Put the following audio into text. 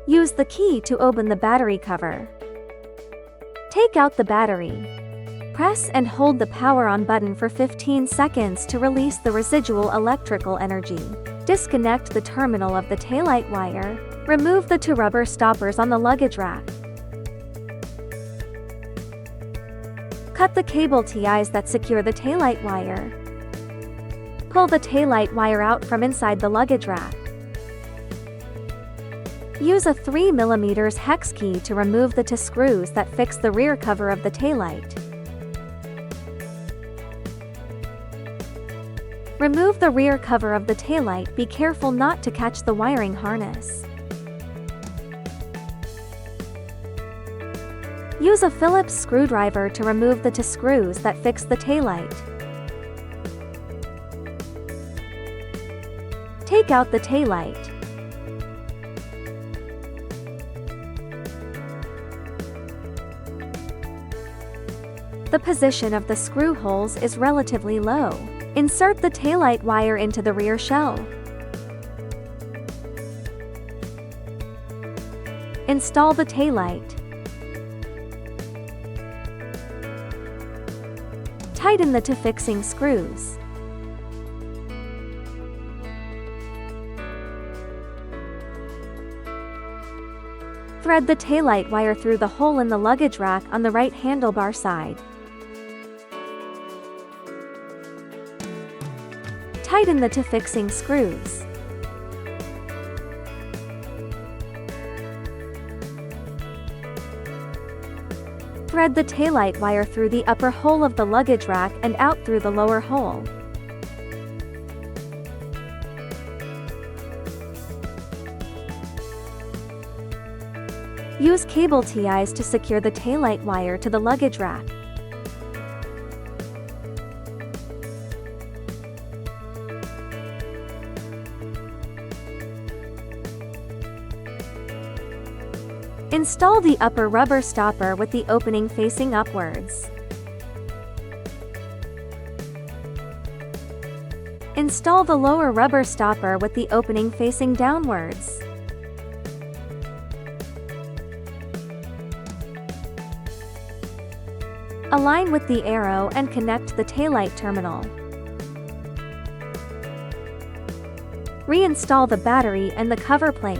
Use the key to open the battery cover. Take out the battery. Press and hold the power on button for 15 seconds to release the residual electrical energy. Disconnect the terminal of the taillight wire. Remove the two rubber stoppers on the luggage rack. Cut the cable ties that secure the taillight wire. Pull the taillight wire out from inside the luggage rack. Use a 3 mm hex key to remove the two screws that fix the rear cover of the taillight. Remove the rear cover of the taillight. Be careful not to catch the wiring harness. Use a Phillips screwdriver to remove the two screws that fix the taillight. Take out the taillight. The position of the screw holes is relatively low. Insert the taillight wire into the rear shell. Install the taillight. Tighten the two fixing screws. Thread the taillight wire through the hole in the luggage rack on the right handlebar side. Tighten the two fixing screws. Thread the taillight wire through the upper hole of the luggage rack and out through the lower hole. Use cable ties to secure the taillight wire to the luggage rack. Install the upper rubber stopper with the opening facing upwards. Install the lower rubber stopper with the opening facing downwards. Align with the arrow and connect the taillight terminal. Reinstall the battery and the cover plate.